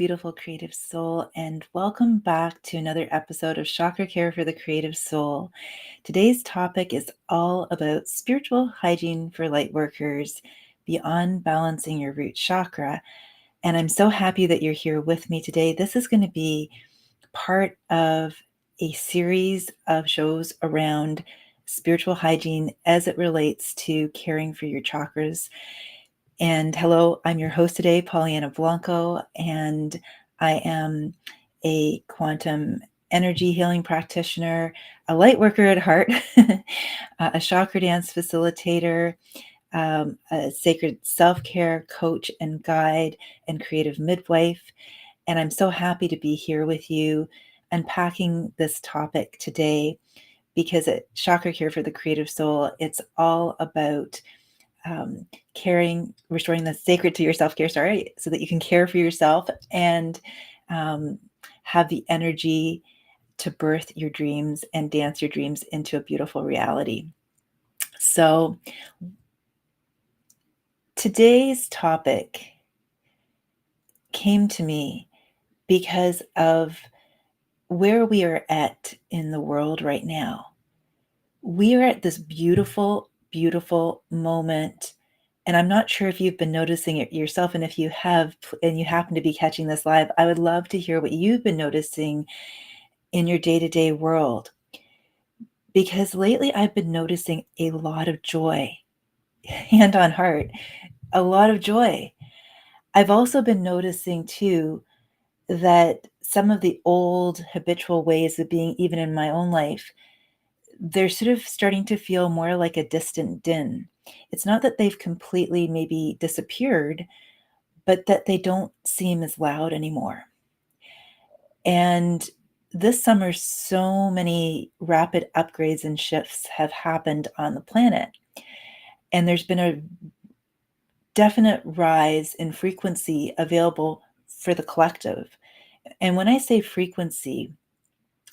beautiful creative soul, and welcome back to another episode of Chakra-Care for the Creative Soul. Today's topic is all about spiritual hygiene for lightworkers beyond balancing your root chakra. And I'm so happy that you're here with me today. This is going to be part of a series of shows around spiritual hygiene as it relates to caring for your chakras. And hello, I'm your host today, Pollyanna Blanco, and I am a quantum energy healing practitioner, a light worker at heart, a chakra dance facilitator, a sacred self-care coach and guide, and creative midwife. And I'm so happy to be here with you unpacking this topic today because at Chakra-Care for the Creative Soul, it's all about restoring the sacred to your self-care, so that you can care for yourself and have the energy to birth your dreams and dance your dreams into a beautiful reality. So today's topic came to me because of where we are at in the world right now. We are at this beautiful, beautiful moment. And I'm not sure if you've been noticing it yourself. And if you have, and you happen to be catching this live, I would love to hear what you've been noticing in your day-to-day world. Because lately I've been noticing a lot of joy, hand on heart, a lot of joy. I've also been noticing too that some of the old habitual ways of being, even in my own life, they're sort of starting to feel more like a distant din. It's not that they've completely maybe disappeared, but that they don't seem as loud anymore. And this summer, so many rapid upgrades and shifts have happened on the planet. And there's been a definite rise in frequency available for the collective. And when I say frequency,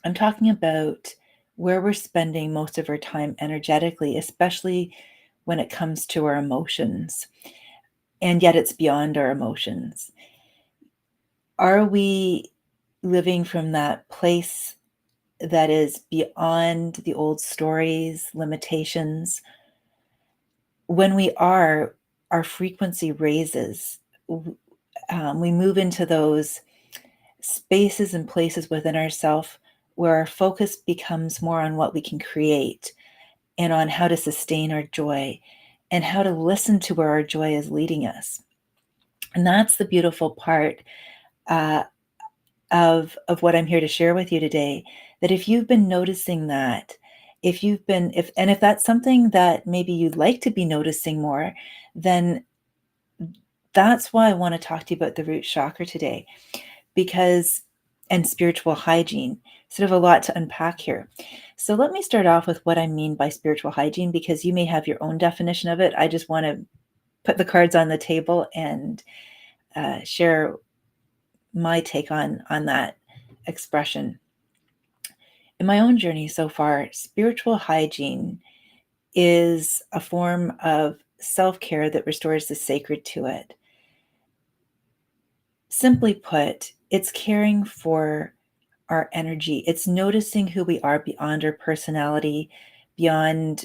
I'm talking about where we're spending most of our time energetically, especially when it comes to our emotions. And yet it's beyond our emotions. Are we living from that place that is beyond the old stories, limitations? When we are, our frequency raises. We move into those spaces and places within ourselves where our focus becomes more on what we can create and on how to sustain our joy and how to listen to where our joy is leading us. And that's the beautiful part of what I'm here to share with you today, that if you've been noticing that, if that's something that maybe you'd like to be noticing more, then that's why I want to talk to you about the root chakra today, and spiritual hygiene, sort of a lot to unpack here. So let me start off with what I mean by spiritual hygiene, because you may have your own definition of it. I just want to put the cards on the table and share my take on that expression. In my own journey so far, spiritual hygiene is a form of self-care that restores the sacred to it. Simply put, it's caring for our energy. It's noticing who we are beyond our personality, beyond,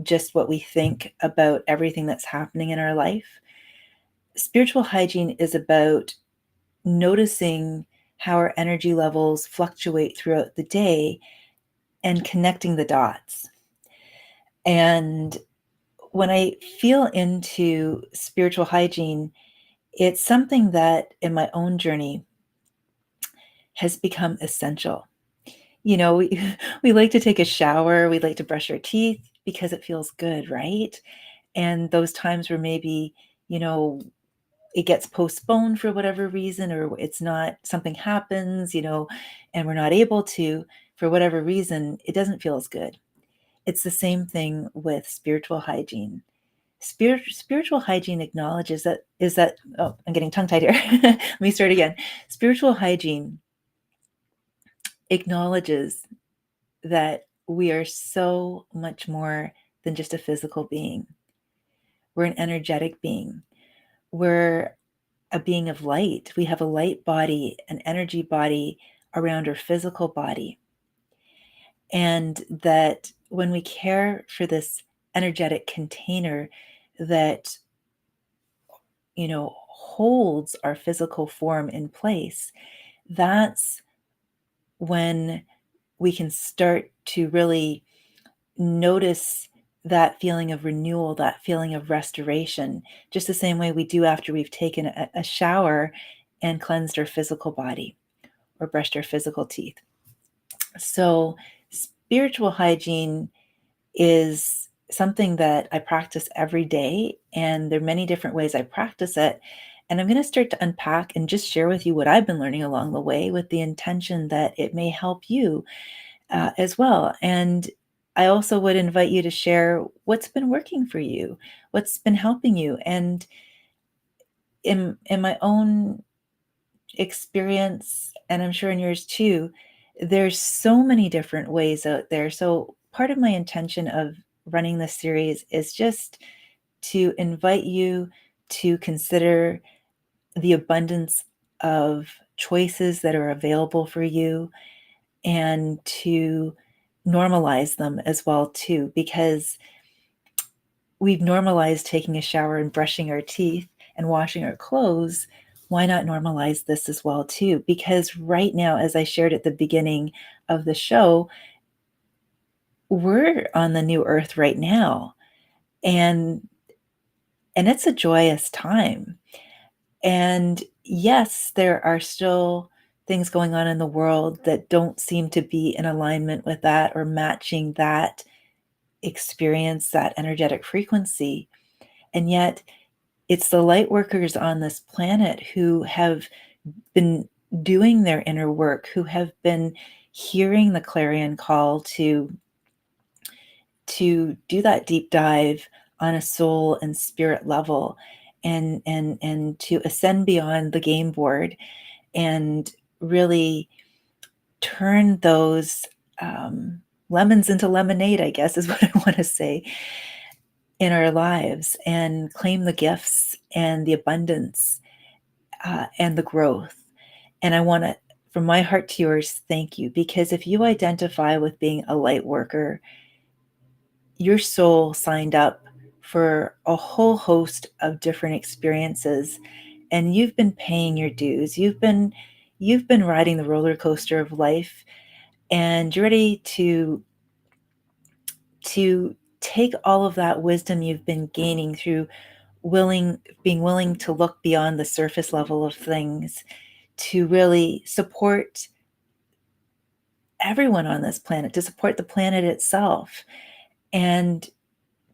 just what we think about everything that's happening in our life. Spiritual hygiene is about noticing how our energy levels fluctuate throughout the day and connecting the dots. And when I feel into spiritual hygiene, it's something that in my own journey has become essential. We like to take a shower, we like to brush our teeth because it feels good, right? And those times where maybe, it gets postponed for whatever reason, or it's not, something happens, and we're not able to, for whatever reason, it doesn't feel as good. It's the same thing with spiritual hygiene. Spiritual hygiene acknowledges that, oh, I'm getting tongue-tied here. Let me start again. Spiritual hygiene acknowledges that we are so much more than just a physical being. We're an energetic being. We're a being of light. We have a light body, an energy body around our physical body. And that when we care for this energetic container that, holds our physical form in place, that's when we can start to really notice that feeling of renewal, that feeling of restoration, just the same way we do after we've taken a shower and cleansed our physical body or brushed our physical teeth. So, spiritual hygiene is something that I practice every day, and there are many different ways I practice it. And I'm going to start to unpack and just share with you what I've been learning along the way with the intention that it may help you as well. And I also would invite you to share what's been working for you, what's been helping you. And in my own experience, and I'm sure in yours too, there's so many different ways out there. So part of my intention of running this series is just to invite you to consider the abundance of choices that are available for you and to normalize them as well too, because we've normalized taking a shower and brushing our teeth and washing our clothes. Why not normalize this as well too? Because right now, as I shared at the beginning of the show, we're on the new earth right now, and it's a joyous time. And yes, there are still things going on in the world that don't seem to be in alignment with that or matching that experience, that energetic frequency. And yet, it's the light workers on this planet who have been doing their inner work, who have been hearing the clarion call to do that deep dive on a soul and spirit level, and to ascend beyond the game board and really turn those lemons into lemonade, I guess is what I want to say, in our lives, and claim the gifts and the abundance and the growth. And I want to, from my heart to yours, thank you. Because if you identify with being a light worker, your soul signed up for a whole host of different experiences, and you've been paying your dues. You've been riding the roller coaster of life, and you're ready to take all of that wisdom you've been gaining through being willing to look beyond the surface level of things, to really support everyone on this planet, to support the planet itself, and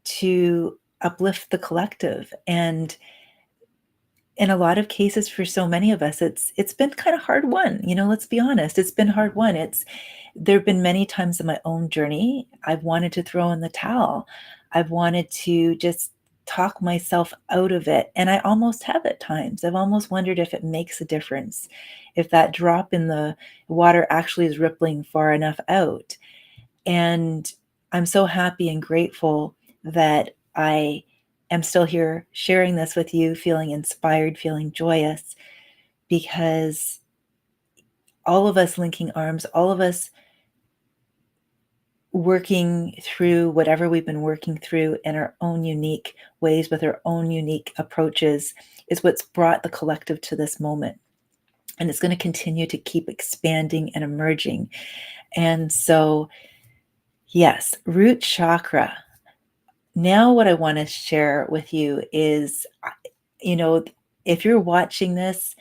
to uplift the collective. And in a lot of cases, for so many of us, it's been kind of hard won. Let's be honest, it's been hard won. There have been many times in my own journey I've wanted to throw in the towel. I've wanted to just talk myself out of it, and I almost have at times. I've almost wondered if it makes a difference, if that drop in the water actually is rippling far enough out. And I'm so happy and grateful that I am still here sharing this with you, feeling inspired, feeling joyous, because all of us linking arms, all of us working through whatever we've been working through in our own unique ways with our own unique approaches is what's brought the collective to this moment. And it's going to continue to keep expanding and emerging. And so, yes, root chakra. Now, what I want to share with you is, you know, if you're watching this,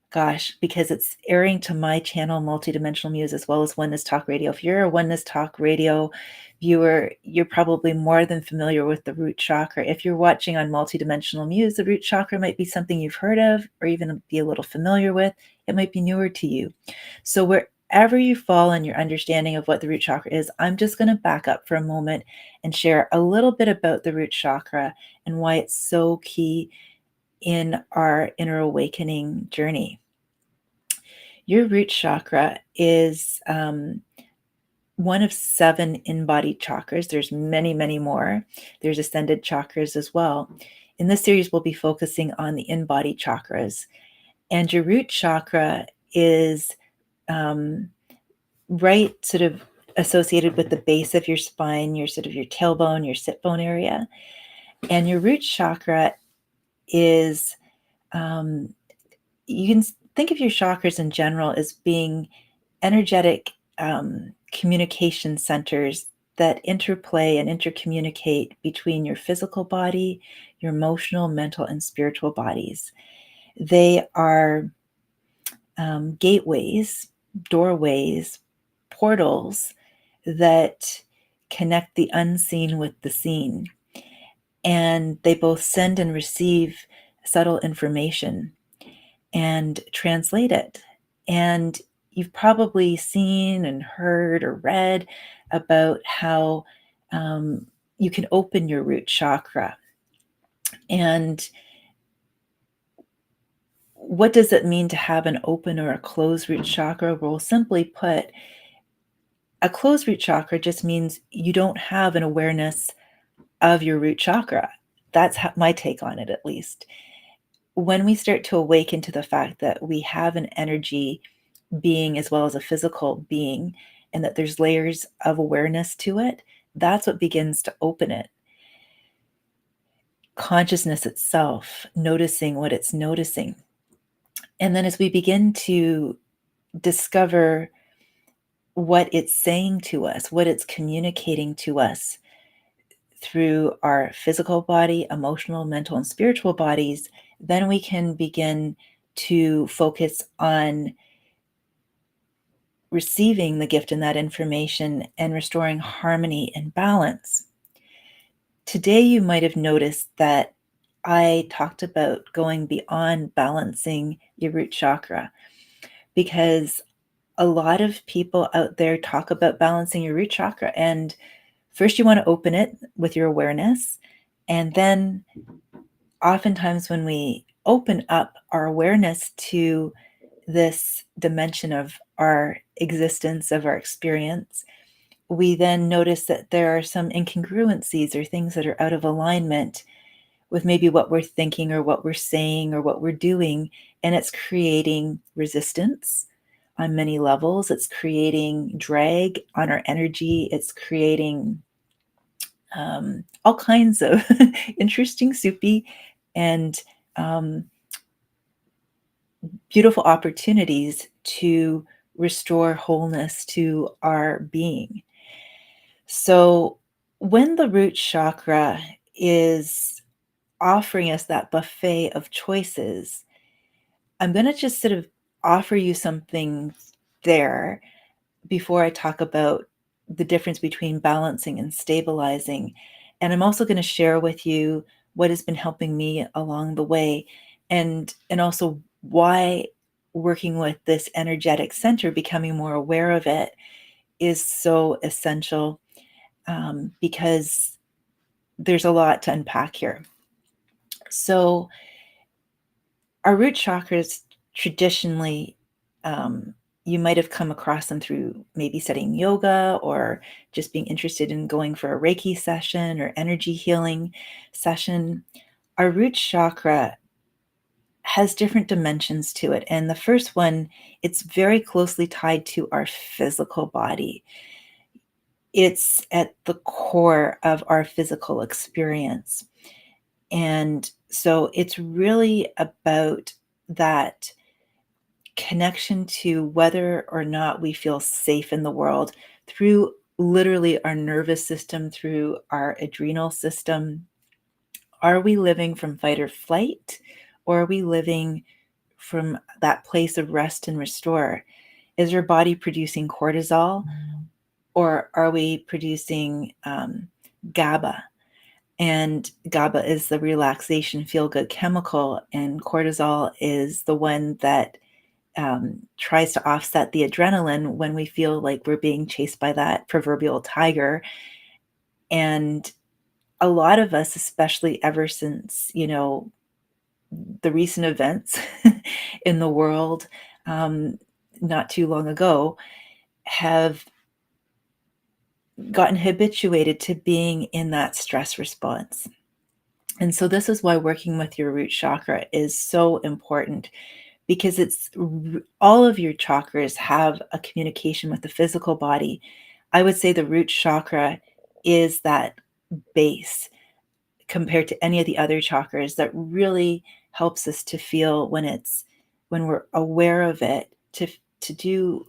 gosh, because it's airing to my channel, Multidimensional Muse, as well as Oneness Talk Radio. If you're a Oneness Talk Radio viewer, you're probably more than familiar with the root chakra. If you're watching on Multidimensional Muse, the root chakra might be something you've heard of or even be a little familiar with. It might be newer to you. So wherever you fall in your understanding of what the root chakra is, I'm just going to back up for a moment and share a little bit about the root chakra and why it's so key in our inner awakening journey. Your root chakra is one of 7 embodied chakras. There's many, many more. There's ascended chakras as well. in this series, we'll be focusing on the in-body chakras. And your root chakra is right sort of associated with the base of your spine, your sort of your tailbone, your sit bone area. And your root chakra is, you can think of your chakras in general as being energetic communication centers that interplay and intercommunicate between your physical body, your emotional, mental, and spiritual bodies. They are gateways, doorways, portals that connect the unseen with the seen. And they both send and receive subtle information and translate it. And you've probably seen and heard or read about how you can open your root chakra. And what does it mean to have an open or a closed root chakra? Well, simply put, a closed root chakra just means you don't have an awareness of your root chakra. That's my take on it, at least. When we start to awaken to the fact that we have an energy being as well as a physical being, and that there's layers of awareness to it, that's what begins to open it. Consciousness itself, noticing what it's noticing. And then as we begin to discover what it's saying to us, what it's communicating to us through our physical body, emotional, mental, and spiritual bodies, then we can begin to focus on receiving the gift and that information and restoring harmony and balance. Today, you might have noticed that I talked about going beyond balancing your root chakra, because a lot of people out there talk about balancing your root chakra. And first, you want to open it with your awareness. And then, oftentimes, when we open up our awareness to this dimension of our existence, of our experience, we then notice that there are some incongruencies or things that are out of alignment with maybe what we're thinking or what we're saying or what we're doing. And it's creating resistance on many levels. It's creating drag on our energy. It's creating all kinds of interesting, soupy, and beautiful opportunities to restore wholeness to our being. So, when the root chakra is offering us that buffet of choices, I'm going to just sort of offer you something there before I talk about the difference between balancing and stabilizing. And I'm also going to share with you what has been helping me along the way, and also why working with this energetic center, becoming more aware of it, is so essential, because there's a lot to unpack here. So, our root chakras traditionally, you might have come across them through maybe studying yoga or just being interested in going for a Reiki session or energy healing session. Our root chakra has different dimensions to it. And the first one, it's very closely tied to our physical body. It's at the core of our physical experience. And so it's really about that connection to whether or not we feel safe in the world through literally our nervous system, through our adrenal system. Are we living from fight or flight, or are we living from that place of rest and restore? Is your body producing cortisol, or are we producing GABA? And GABA is the relaxation, feel good chemical, and cortisol is the one that tries to offset the adrenaline when we feel like we're being chased by that proverbial tiger. And a lot of us, especially ever since, the recent events in the world, not too long ago, have gotten habituated to being in that stress response. And so this is why working with your root chakra is so important, because all of your chakras have a communication with the physical body. I would say the root chakra is that base compared to any of the other chakras that really helps us to feel when we're aware of it, to do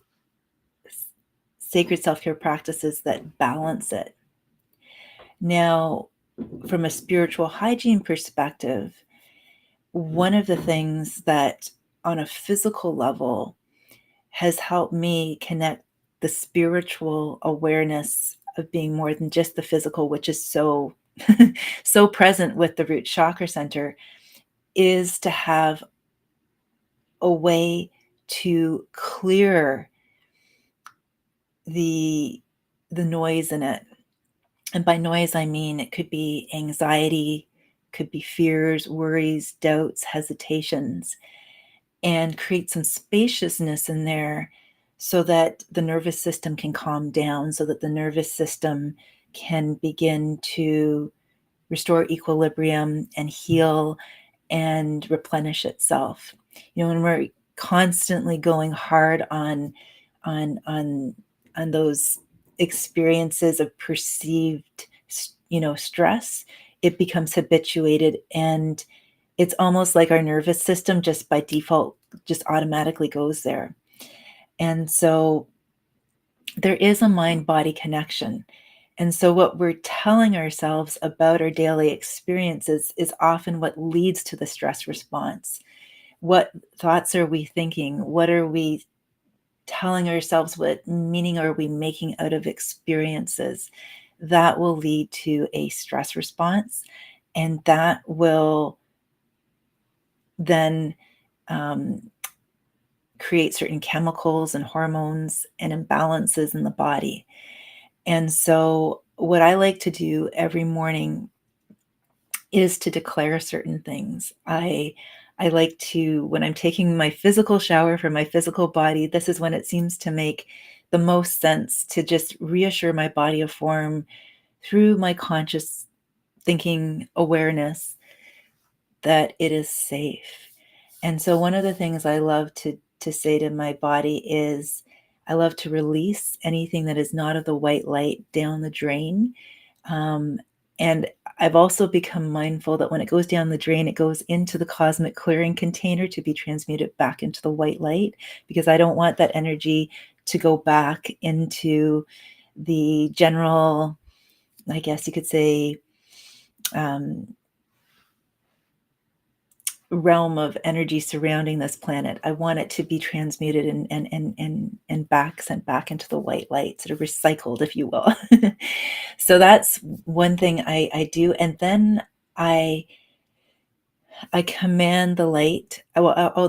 sacred self-care practices that balance it. Now, from a spiritual hygiene perspective, one of the things that on a physical level has helped me connect the spiritual awareness of being more than just the physical, which is so so present with the root chakra center, is to have a way to clear the the noise in it. And by noise, I mean it could be anxiety, could be fears, worries, doubts, hesitations, and create some spaciousness in there so that the nervous system can calm down, so that the nervous system can begin to restore equilibrium and heal and replenish itself. When we're constantly going hard on on on those experiences of perceived stress, it becomes habituated, and it's almost like our nervous system just by default just automatically goes there. And so there is a mind body connection. And so what we're telling ourselves about our daily experiences is often what leads to the stress response. What thoughts are we thinking? What are we telling ourselves? What meaning are we making out of experiences? That will lead to a stress response. And that will then um, create certain chemicals and hormones and imbalances in the body. And so, what I like to do every morning is to declare certain things. I like to, when I'm taking my physical shower for my physical body, this is when it seems to make the most sense to just reassure my body of form through my conscious thinking awareness that it is safe. And so one of the things I love to say to my body is I love to release anything that is not of the white light down the drain. Um, and I've also become mindful that when it goes down the drain, it goes into the cosmic clearing container to be transmuted back into the white light, because I don't want that energy to go back into the general, I guess you could say, um, realm of energy surrounding this planet. I want it to be transmuted and back sent back into the white light, sort of recycled, if you will. So that's one thing I do. And then I I command the light. The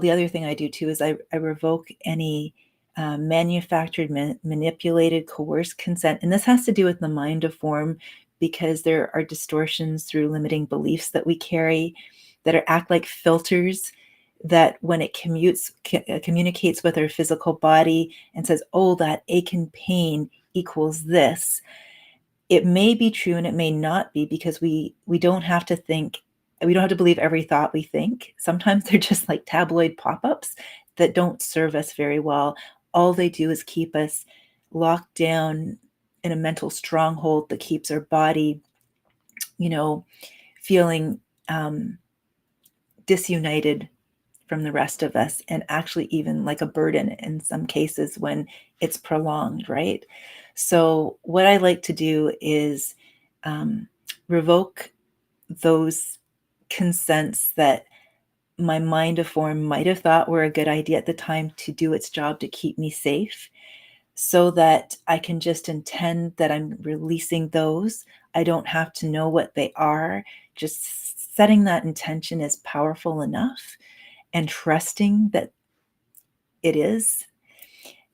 other thing I do too is I revoke any manufactured, manipulated, coerced consent. And this has to do with the mind of form, because there are distortions through limiting beliefs that we carry that act like filters, that when it communicates with our physical body and says, oh, that ache and pain equals this, it may be true and it may not be, because we don't have to think, we don't have to believe every thought we think. Sometimes they're just like tabloid pop-ups that don't serve us very well. All they do is keep us locked down in a mental stronghold that keeps our body, feeling disunited from the rest of us, and actually even like a burden in some cases when it's prolonged, right? So what I like to do is revoke those consents that my mind of form might have thought were a good idea at the time to do its job to keep me safe, so that I can just intend that I'm releasing those. I don't have to know what they are. Just setting that intention is powerful enough, and trusting that it is.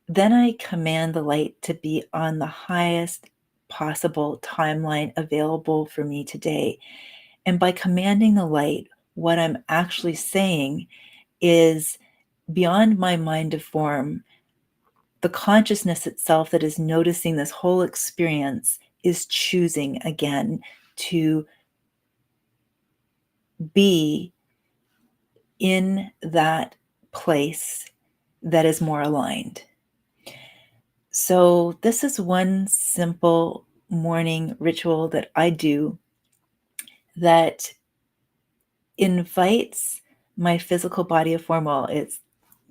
Then I command the light to be on the highest possible timeline available for me today. And by commanding the light, what I'm actually saying is, beyond my mind of form, the consciousness itself that is noticing this whole experience is choosing again to be in that place that is more aligned. So, this is one simple morning ritual that I do that invites my physical body of form, while it's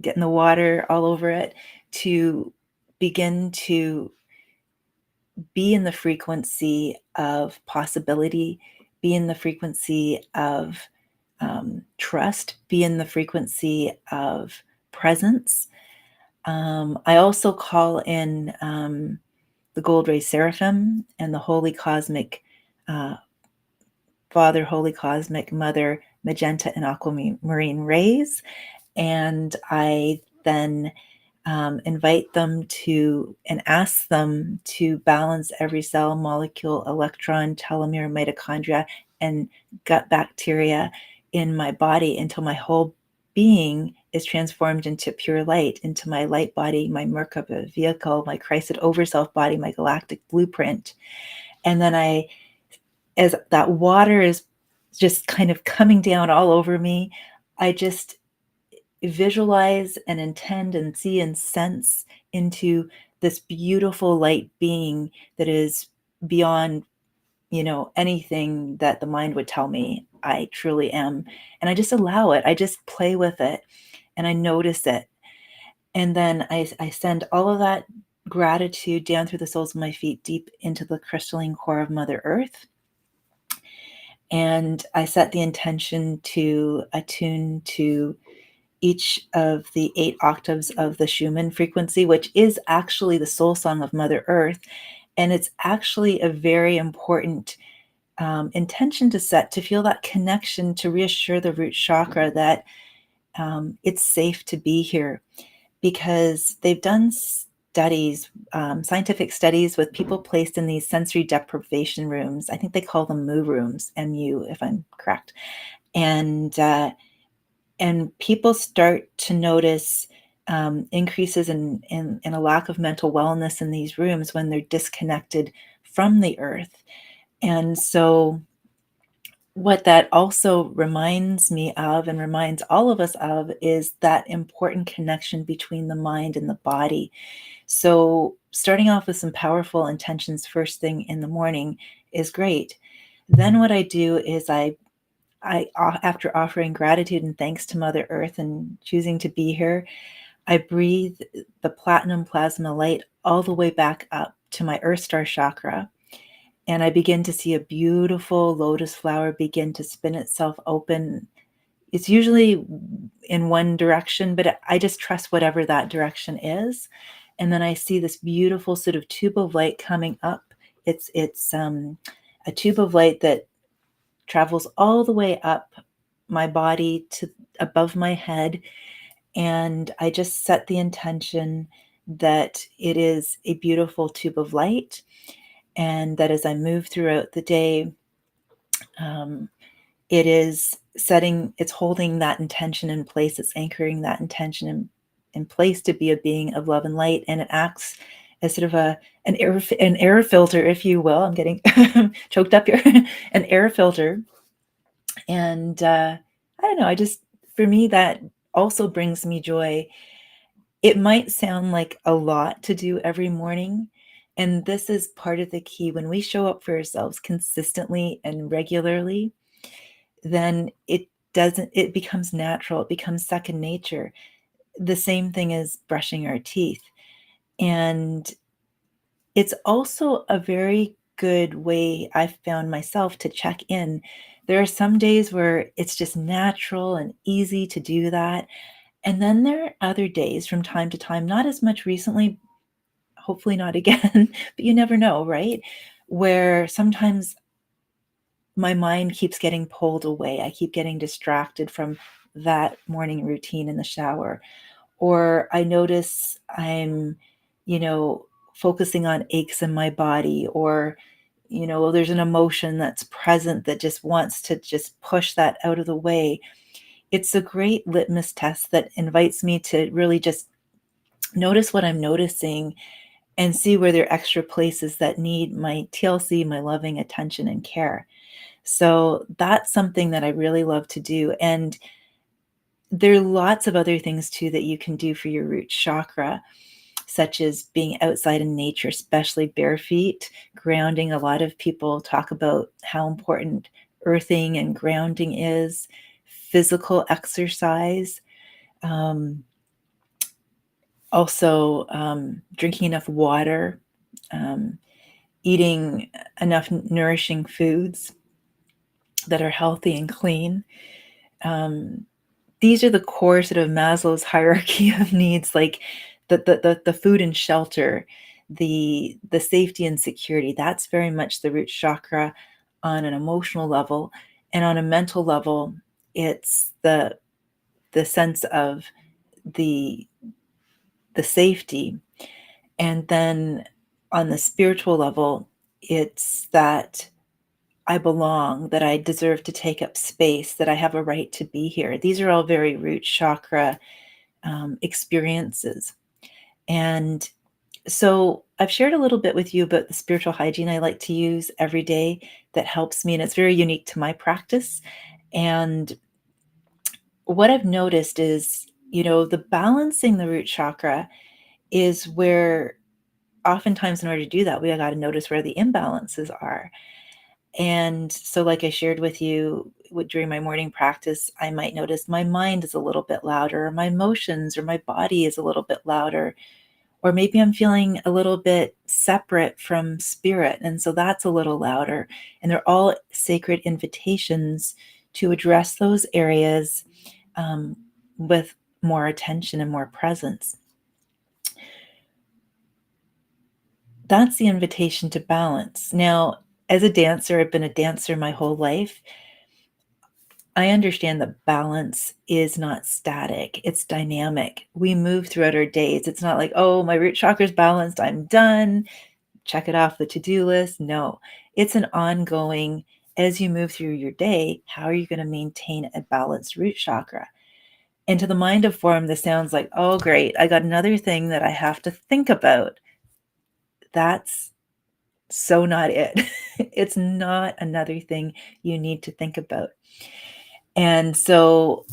getting the water all over it, to begin to be in the frequency of possibility, be in the frequency of trust, be in the frequency of presence. I also call in the Gold Ray Seraphim and the Holy Cosmic uh, Father, Holy Cosmic Mother, Magenta and Aquamarine rays. And I then invite them to and ask them to balance every cell, molecule, electron, telomere, mitochondria, and gut bacteria in my body until my whole being is transformed into pure light, into my light body, my Merkaba vehicle, my Christed Overself body, my galactic blueprint. And then as that water is just kind of coming down all over me, I just visualize and intend and see and sense into this beautiful light being that is beyond, anything that the mind would tell me I truly am. And I just allow it. I just play with it and I notice it. And then I send all of that gratitude down through the soles of my feet, deep into the crystalline core of Mother Earth. And I set the intention to attune to each of the 8 octaves of the Schumann frequency, which is actually the soul song of Mother Earth. And it's actually a very important intention to set, to feel that connection, to reassure the root chakra that it's safe to be here. Because they've done studies, scientific studies with people placed in these sensory deprivation rooms. I think they call them MU rooms, MU, if I'm correct. And people start to notice increases in a lack of mental wellness in these rooms when they're disconnected from the earth. And so what that also reminds me of, and reminds all of us of, is that important connection between the mind and the body. So starting off with some powerful intentions first thing in the morning is great. Then what I do is I after offering gratitude and thanks to Mother Earth and choosing to be here, I breathe the platinum plasma light all the way back up to my Earth Star chakra. And I begin to see a beautiful lotus flower begin to spin itself open. It's usually in one direction, but I just trust whatever that direction is. And then I see this beautiful sort of tube of light coming up. It's a tube of light that travels all the way up my body to above my head. And I just set the intention that it is a beautiful tube of light, and that as I move throughout the day, it's holding that intention in place. It's anchoring that intention in place to be a being of love and light. And it acts as sort of an air filter, if you will. I'm getting choked up here. An air filter. And I don't know, for me, that also brings me joy. It might sound like a lot to do every morning. And this is part of the key. When we show up for ourselves consistently and regularly, then it becomes natural. It becomes second nature. The same thing as brushing our teeth. And it's also a very good way I've found myself to check in. There are some days where it's just natural and easy to do that. And then there are other days from time to time, not as much recently, hopefully not again, but you never know, right? Where sometimes my mind keeps getting pulled away. I keep getting distracted from that morning routine in the shower. Or I notice I'm, you know, focusing on aches in my body, or, there's an emotion that's present that just wants to just push that out of the way. It's a great litmus test that invites me to really just notice what I'm noticing and see where there are extra places that need my TLC, my loving attention and care. So that's something that I really love to do. And there are lots of other things too that you can do for your root chakra, such as being outside in nature, especially bare feet, grounding. A lot of people talk about how important earthing and grounding is, physical exercise, um, also drinking enough water, um, eating enough nourishing foods that are healthy and clean. Um, these are the core sort of Maslow's hierarchy of needs, like the food and shelter, the safety and security. That's very much the root chakra on an emotional level, and on a mental level, it's the sense of the the safety, and then on the spiritual level, it's that I belong, that I deserve to take up space, that I have a right to be here. These are all very root chakra experiences. And so I've shared a little bit with you about the spiritual hygiene I like to use every day that helps me, and it's very unique to my practice. And what I've noticed is, the balancing the root chakra is where oftentimes in order to do that, we got to notice where the imbalances are. And so, like I shared with you during my morning practice, I might notice my mind is a little bit louder, or my emotions or my body is a little bit louder, or maybe I'm feeling a little bit separate from spirit. And so that's a little louder. And they're all sacred invitations to address those areas um, with more attention and more presence. That's the invitation to balance. Now, as a dancer, I've been a dancer my whole life. I understand that balance is not static, it's dynamic. We move throughout our days. It's not like, oh, my root chakra's balanced, I'm done, check it off the to-do list. No, it's an ongoing, as you move through your day, how are you going to maintain a balanced root chakra? And to the mind of form, this sounds like, oh, great, I got another thing that I have to think about. That's so not it. It's not another thing you need to think about. And so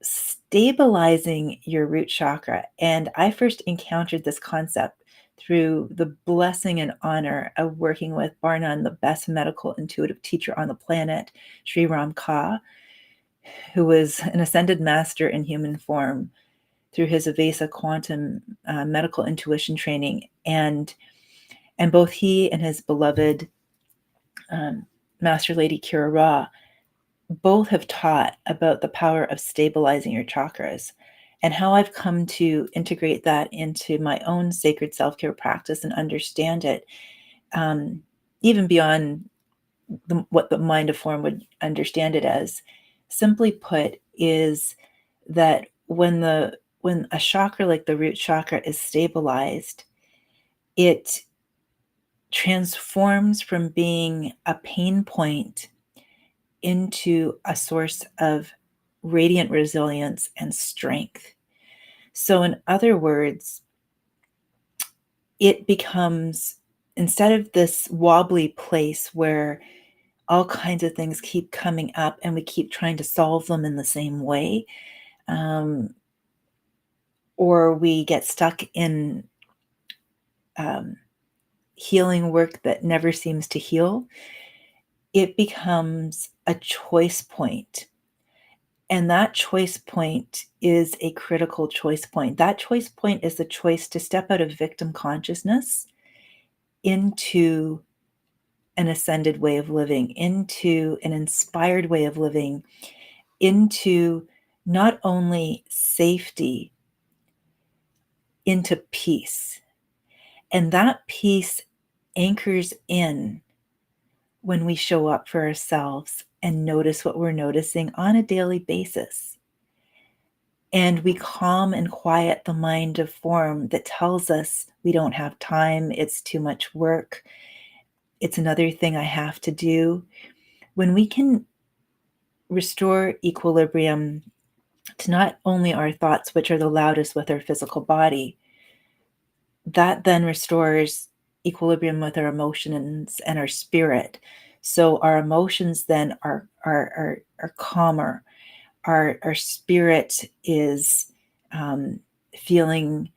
stabilizing your root chakra, and I first encountered this concept through the blessing and honor of working with bar none the best medical intuitive teacher on the planet, Sri Ram Ka, who was an ascended master in human form through his Avesa quantum medical intuition training. And both he and his beloved Master Lady Kira Ra both have taught about the power of stabilizing your chakras, and how I've come to integrate that into my own sacred self-care practice and understand it, even beyond what the mind of form would understand it as. Simply put, is that when a chakra like the root chakra is stabilized, it transforms from being a pain point into a source of radiant resilience and strength. So, in other words, it becomes, instead of this wobbly place where all kinds of things keep coming up and we keep trying to solve them in the same way, um, or we get stuck in um, healing work that never seems to heal, it becomes a choice point. And that choice point is a critical choice point. That choice point is the choice to step out of victim consciousness into an ascended way of living, into an inspired way of living, into not only safety, into peace. And that peace anchors in when we show up for ourselves and notice what we're noticing on a daily basis. And we calm and quiet the mind of form that tells us we don't have time, it's too much work, it's another thing I have to do. When we can restore equilibrium to not only our thoughts, which are the loudest with our physical body, that then restores equilibrium with our emotions and our spirit. So our emotions then are calmer. Our spirit is we're feeling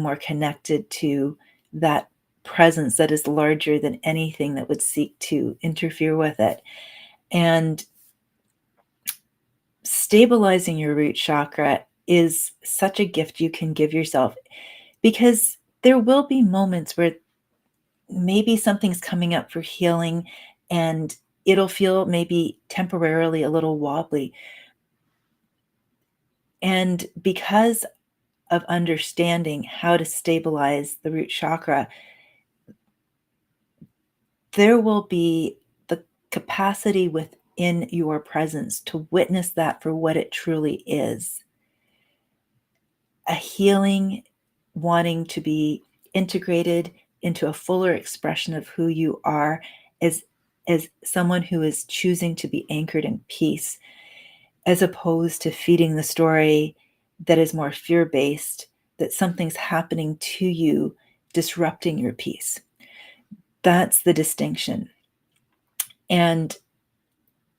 more connected to that presence that is larger than anything that would seek to interfere with it. And stabilizing your root chakra is such a gift you can give yourself, because there will be moments where maybe something's coming up for healing and it'll feel maybe temporarily a little wobbly. And because of understanding how to stabilize the root chakra, there will be the capacity within your presence to witness that for what it truly is, a healing, wanting to be integrated into a fuller expression of who you are as someone who is choosing to be anchored in peace, as opposed to feeding the story that is more fear-based, that something's happening to you, disrupting your peace. That's the distinction. And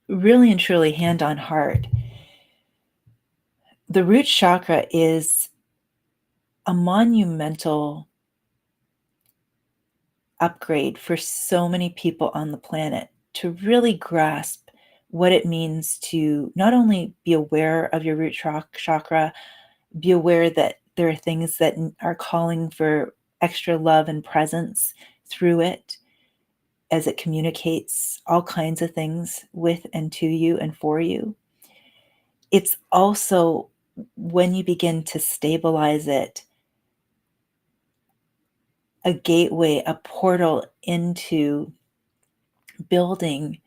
really and truly, hand on heart, the root chakra is a monumental upgrade for so many people on the planet to really grasp what it means to not only be aware of your root chakra, be aware that there are things that are calling for extra love and presence through it as it communicates all kinds of things with and to you and for you. It's also, when you begin to stabilize it, a gateway, a portal into building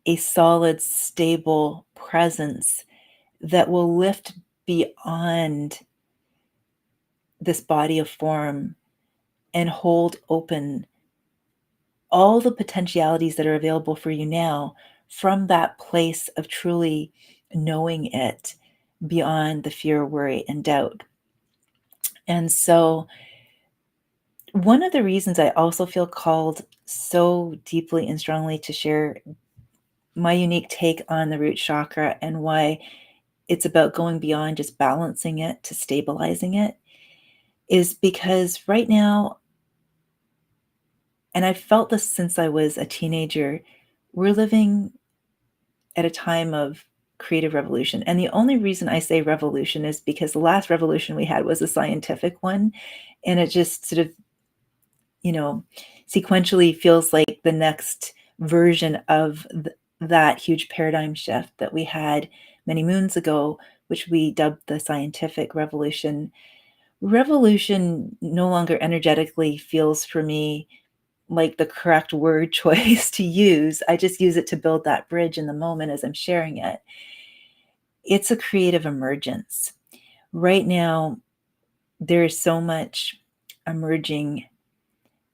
a solid, stable presence that will lift beyond this body of form and hold open all the potentialities that are available for you now from that place of truly knowing it beyond the fear, worry, and doubt. And so, one of the reasons I also feel called so deeply and strongly to share my unique take on the root chakra and why it's about going beyond just balancing it to stabilizing it is because right now, and I've felt this since I was a teenager, we're living at a time of creative revolution. And the only reason I say revolution is because the last revolution we had was a scientific one. And it just sort of, you know, sequentially feels like the next version of that huge paradigm shift that we had many moons ago, which we dubbed the scientific revolution. Revolution no longer energetically feels for me like the correct word choice to use. I just use it to build that bridge in the moment as I'm sharing it. It's a creative emergence. Right now, there is so much emerging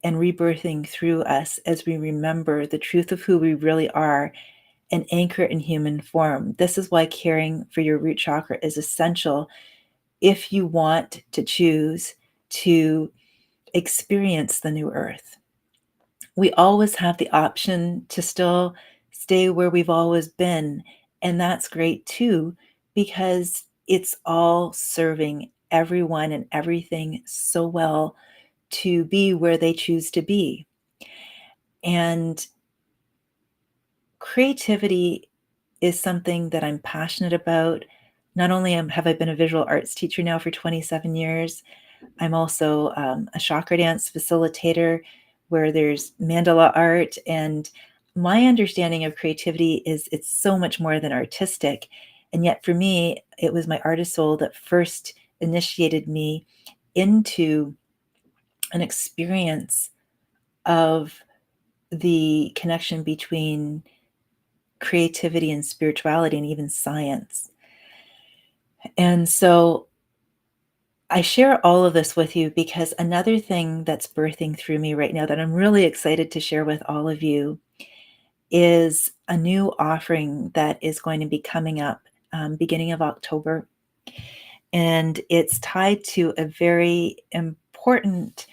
and rebirthing through us as we remember the truth of who we really are and anchor in human form. This is why caring for your root chakra is essential if you want to choose to experience the new earth. We always have the option to still stay where we've always been. And that's great too, because it's all serving everyone and everything so well to be where they choose to be. And creativity is something that I'm passionate about. Not only have I been a visual arts teacher now for 27 years, I'm also a chakra dance facilitator where there's mandala art. And my understanding of creativity is it's so much more than artistic. And yet for me, it was my artist soul that first initiated me into an experience of the connection between creativity and spirituality and even science. And so I share all of this with you because another thing that's birthing through me right now that I'm really excited to share with all of you is a new offering that is going to be coming up beginning of October. And it's tied to a very important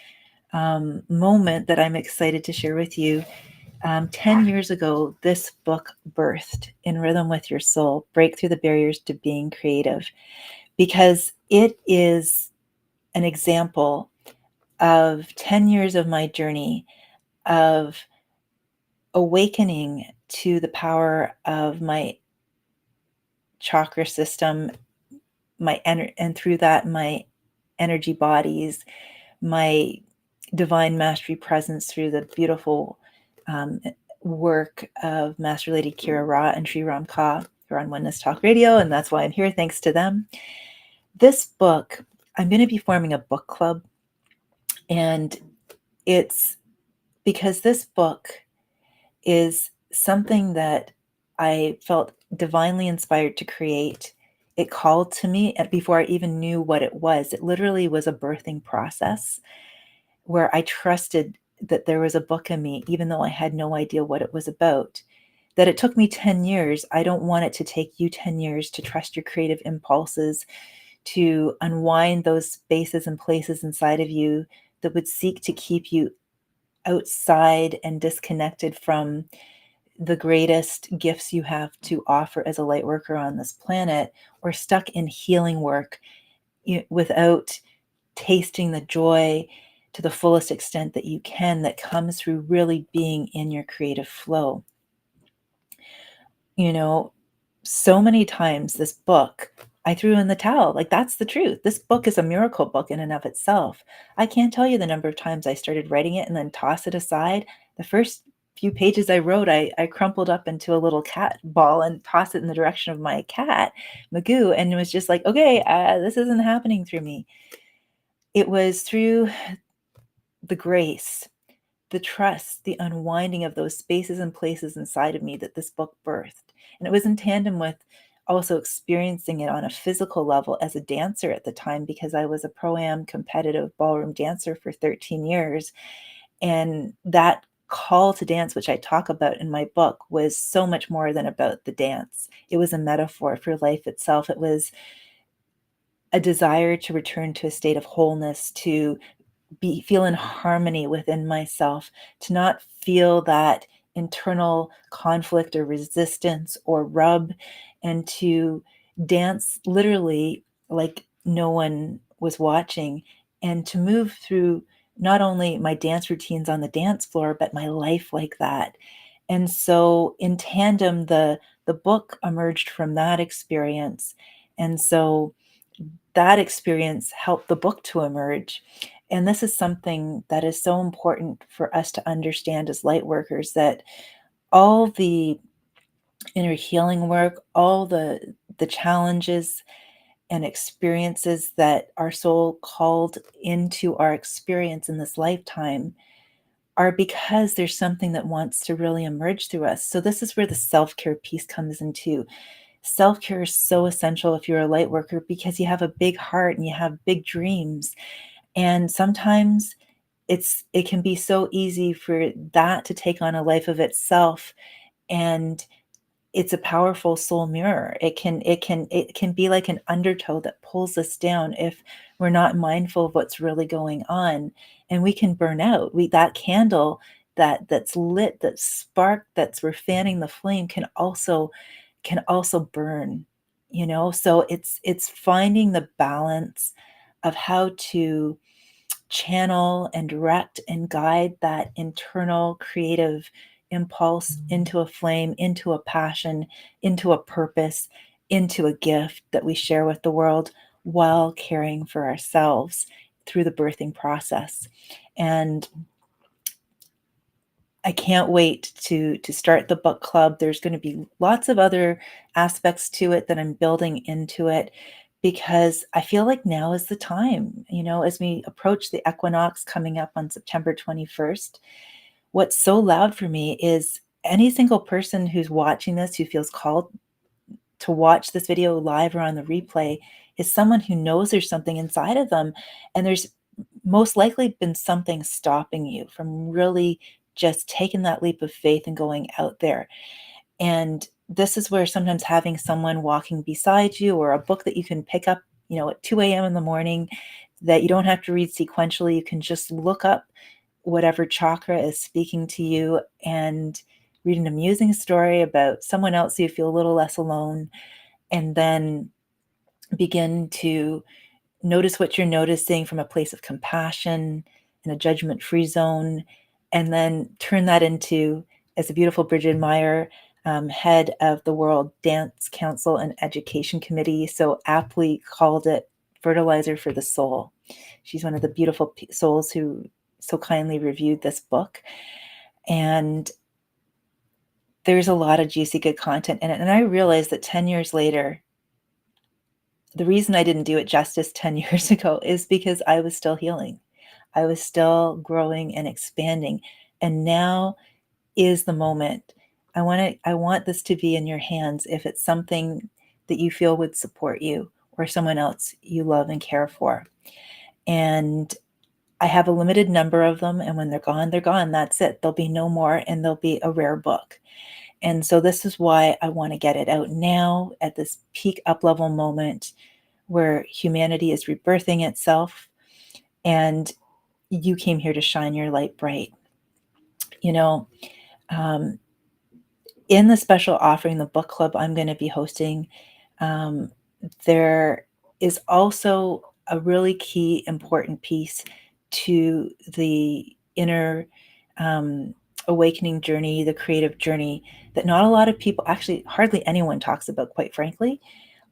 moment that I'm excited to share with you. 10 years ago, this book birthed In Rhythm with Your Soul, Break Through the Barriers to Being Creative, because it is an example of 10 years of my journey of awakening to the power of my chakra system, and through that, my energy bodies, my divine mastery presence through the beautiful work of Master Lady Kira Ra and Sri Ram Ka, who are on Oneness Talk Radio, and that's why I'm here, thanks to them. This book, I'm going to be forming a book club, and it's because this book is something that I felt divinely inspired to create. It called to me before I even knew what it was. It literally was a birthing process where I trusted that there was a book in me, even though I had no idea what it was about. That it took me 10 years. I don't want it to take you 10 years to trust your creative impulses, to unwind those spaces and places inside of you that would seek to keep you outside and disconnected from the greatest gifts you have to offer as a light worker on this planet, or stuck in healing work without tasting the joy to the fullest extent that you can, that comes through really being in your creative flow. You know, so many times this book, I threw in the towel. Like, that's the truth. This book is a miracle book in and of itself. I can't tell you the number of times I started writing it and then toss it aside. The first few pages I wrote, I crumpled up into a little cat ball and tossed it in the direction of my cat, Magoo, and it was just like, okay, this isn't happening through me. It was through the grace, the trust, the unwinding of those spaces and places inside of me that this book birthed. And it was in tandem with also experiencing it on a physical level as a dancer at the time, because I was a pro-am competitive ballroom dancer for 13 years. And that call to dance, which I talk about in my book, was so much more than about the dance. It was a metaphor for life itself. It was a desire to return to a state of wholeness, to feel in harmony within myself, to not feel that internal conflict or resistance or rub, and to dance literally like no one was watching, and to move through not only my dance routines on the dance floor, but my life like that. And so in tandem, the book emerged from that experience. And so that experience helped the book to emerge. And this is something that is so important for us to understand as light workers, that all the inner healing work, all the challenges and experiences that our soul called into our experience in this lifetime are because there's something that wants to really emerge through us. So this is where the self-care piece comes into. Self-care is so essential if you're a light worker, because you have a big heart and you have big dreams. And sometimes it can be so easy for that to take on a life of itself, and it's a powerful soul mirror. It can be like an undertow that pulls us down if we're not mindful of what's really going on, and we can burn out. That candle that's lit, that spark that's we're fanning the flame, can also burn. So it's finding the balance of how to channel and direct and guide that internal creative impulse into a flame, into a passion, into a purpose, into a gift that we share with the world, while caring for ourselves through the birthing process. And I can't wait to start the book club. There's going to be lots of other aspects to it that I'm building into it, because I feel like now is the time, as we approach the equinox coming up on September 21st. What's so loud for me is any single person who's watching this, who feels called to watch this video live or on the replay, is someone who knows there's something inside of them, and there's most likely been something stopping you from really just taking that leap of faith and going out there. And this is where sometimes having someone walking beside you, or a book that you can pick up, at 2 a.m. in the morning, that you don't have to read sequentially, you can just look up whatever chakra is speaking to you and read an amusing story about someone else so you feel a little less alone, and then begin to notice what you're noticing from a place of compassion in a judgment-free zone, and then turn that into, as the beautiful Bridget Meyer, head of the World Dance Council and Education Committee, so aptly called it fertilizer for the soul. She's one of the beautiful souls who so kindly reviewed this book. And there's a lot of juicy, good content in it. And I realized that 10 years later, the reason I didn't do it justice 10 years ago is because I was still healing. I was still growing and expanding. And now is the moment. I want this to be in your hands if it's something that you feel would support you or someone else you love and care for. And I have a limited number of them, and when they're gone, they're gone. That's it. There'll be no more, and they'll be a rare book. And so this is why I want to get it out now at this peak up-level moment where humanity is rebirthing itself, and you came here to shine your light bright. You know, in the special offering, the book club I'm going to be hosting, there is also a really key, important piece to the inner awakening journey, the creative journey that not a lot of people, actually, hardly anyone talks about, quite frankly.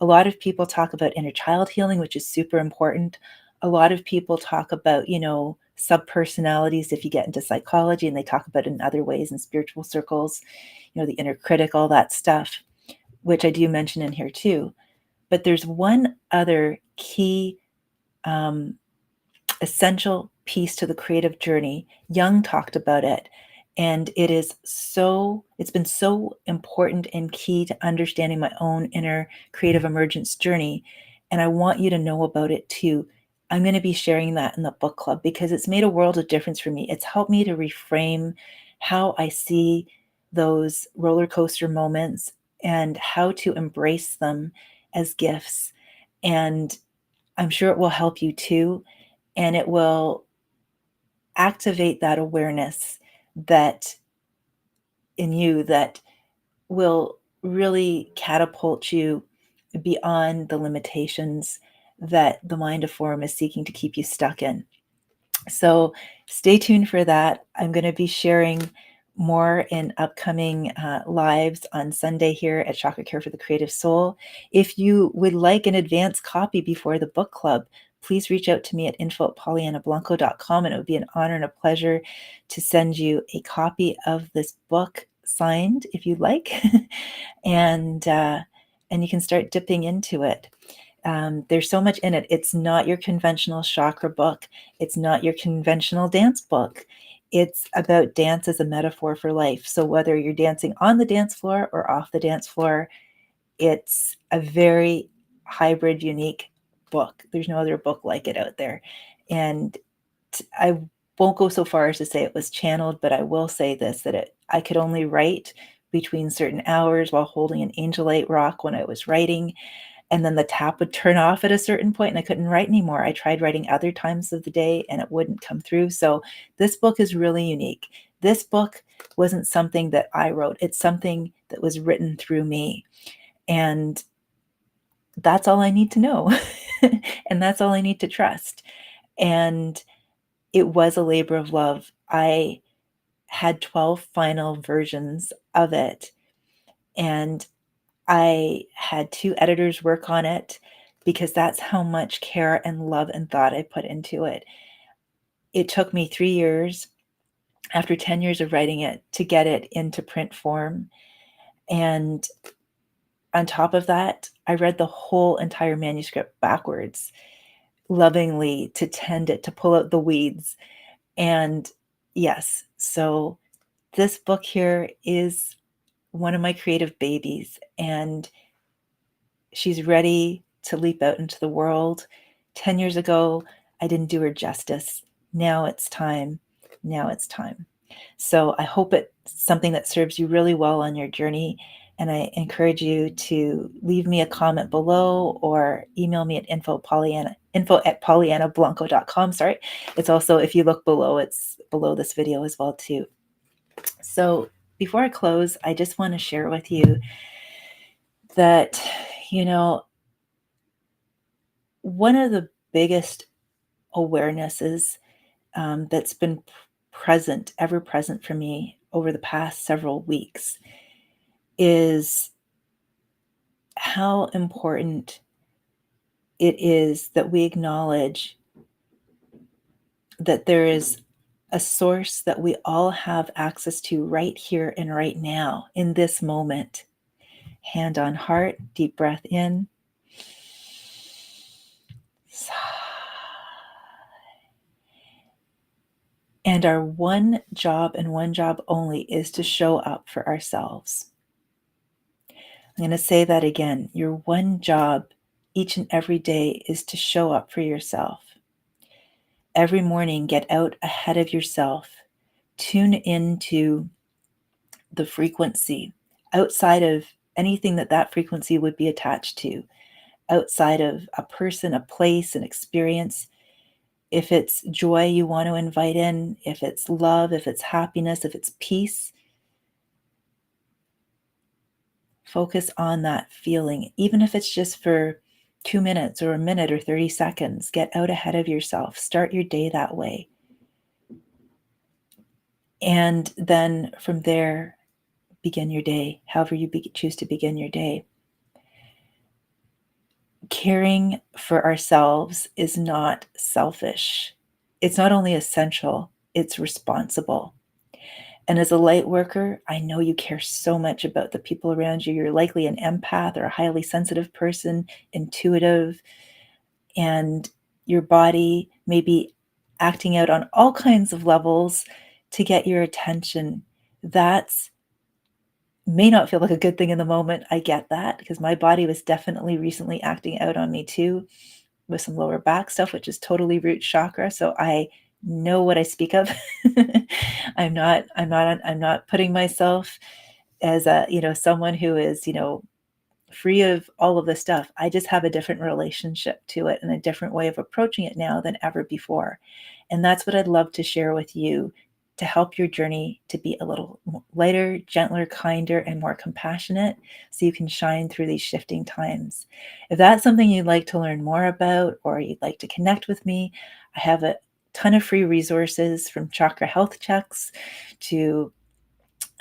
A lot of people talk about inner child healing, which is super important. A lot of people talk about, subpersonalities if you get into psychology, and they talk about it in other ways in spiritual circles, the inner critic, all that stuff, which I do mention in here too. But there's one other key essential piece to the creative journey. Jung talked about it, and it's been so important and key to understanding my own inner creative emergence journey. And I want you to know about it too. I'm going to be sharing that in the book club because it's made a world of difference for me. It's helped me to reframe how I see those roller coaster moments and how to embrace them as gifts. And I'm sure it will help you too. And it will activate that awareness that in you that will really catapult you beyond the limitations that the mind of form is seeking to keep you stuck in. So stay tuned for that. I'm going to be sharing more in upcoming lives on Sunday here at Chakra-Care for the Creative Soul. If you would like an advance copy before the book club, please reach out to me at info@pollyannablanco.com, and it would be an honor and a pleasure to send you a copy of this book signed if you'd like. and you can start dipping into it. There's so much in it. It's not your conventional chakra book. It's not your conventional dance book. It's about dance as a metaphor for life. So whether you're dancing on the dance floor or off the dance floor, it's a very hybrid, unique book. There's no other book like it out there. And I won't go so far as to say it was channeled, but I will say this, that I could only write between certain hours while holding an angelite rock when I was writing. And then the tap would turn off at a certain point and I couldn't write anymore. I tried writing other times of the day and it wouldn't come through. So this book is really unique. This book wasn't something that I wrote. It's something that was written through me. And that's all I need to know. And that's all I need to trust. And it was a labor of love. I had 12 final versions of it. And I had 2 editors work on it because that's how much care and love and thought I put into it. It took me 3 years after 10 years of writing it to get it into print form. And on top of that, I read the whole entire manuscript backwards, lovingly, to tend it, to pull out the weeds. And yes, so this book here is one of my creative babies, and she's ready to leap out into the world. 10 years ago, I didn't do her justice. Now it's time. Now it's time. So I hope it's something that serves you really well on your journey. And I encourage you to leave me a comment below or email me at info@pollyannablanco.com. Sorry. It's also, if you look below, it's below this video as well too. So before I close, I just want to share with you that, one of the biggest awarenesses that's been ever present for me over the past several weeks is how important it is that we acknowledge that there is a source that we all have access to right here and right now in this moment. Hand on heart, deep breath in. And our one job and one job only is to show up for ourselves. I'm going to say that again. Your one job each and every day is to show up for yourself. Every morning, get out ahead of yourself. Tune into the frequency outside of anything that frequency would be attached to, outside of a person, a place, an experience. If it's joy you want to invite in, if it's love, if it's happiness, if it's peace, focus on that feeling, even if it's just for 2 minutes or a minute or 30 seconds. Get out ahead of yourself. Start your day that way. And then from there, begin your day, however you choose to begin your day. Caring for ourselves is not selfish. It's not only essential, it's responsible. And as a light worker, I know you care so much about the people around you. You're likely an empath or a highly sensitive person, intuitive, and your body may be acting out on all kinds of levels to get your attention. That's may not feel like a good thing in the moment. I get that, because my body was definitely recently acting out on me too, with some lower back stuff, which is totally root chakra. So I know what I speak of. I'm not putting myself as someone who is, free of all of this stuff. I just have a different relationship to it and a different way of approaching it now than ever before. And that's what I'd love to share with you, to help your journey to be a little lighter, gentler, kinder, and more compassionate, so you can shine through these shifting times. If that's something you'd like to learn more about, or you'd like to connect with me, I have a ton of free resources, from chakra health checks to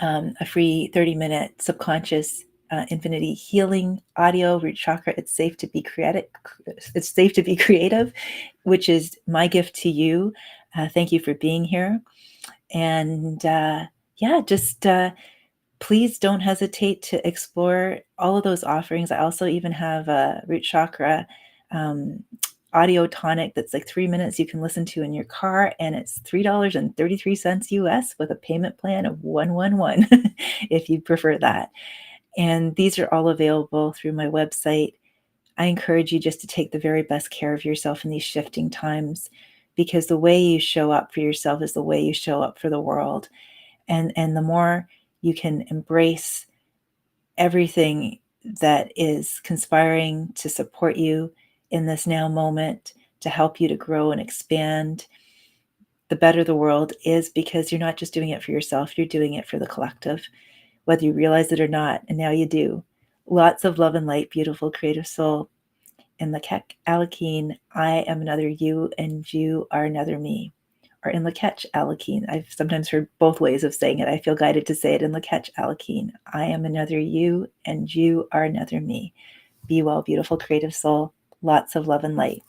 a free 30-minute subconscious infinity healing audio, root chakra. It's safe to be creative. It's safe to be creative, which is my gift to you. Thank you for being here. And just please don't hesitate to explore all of those offerings. I also even have a root chakra audio tonic that's like 3 minutes you can listen to in your car, and it's $3.33 US with a payment plan of 111 if you prefer that. And these are all available through my website. I encourage you just to take the very best care of yourself in these shifting times, because the way you show up for yourself is the way you show up for the world. And the more you can embrace everything that is conspiring to support you in this now moment, to help you to grow and expand, the better the world is, because you're not just doing it for yourself, you're doing it for the collective, whether you realize it or not. And now you do. Lots of love and light, beautiful creative soul. In Lakech Alakeen, I am another you and you are another me. Or in Lakech Alakeen, I've sometimes heard both ways of saying it. I feel guided to say it in Lakech Alakeen. I am another you and you are another me. Be well, beautiful creative soul. Lots of love and light.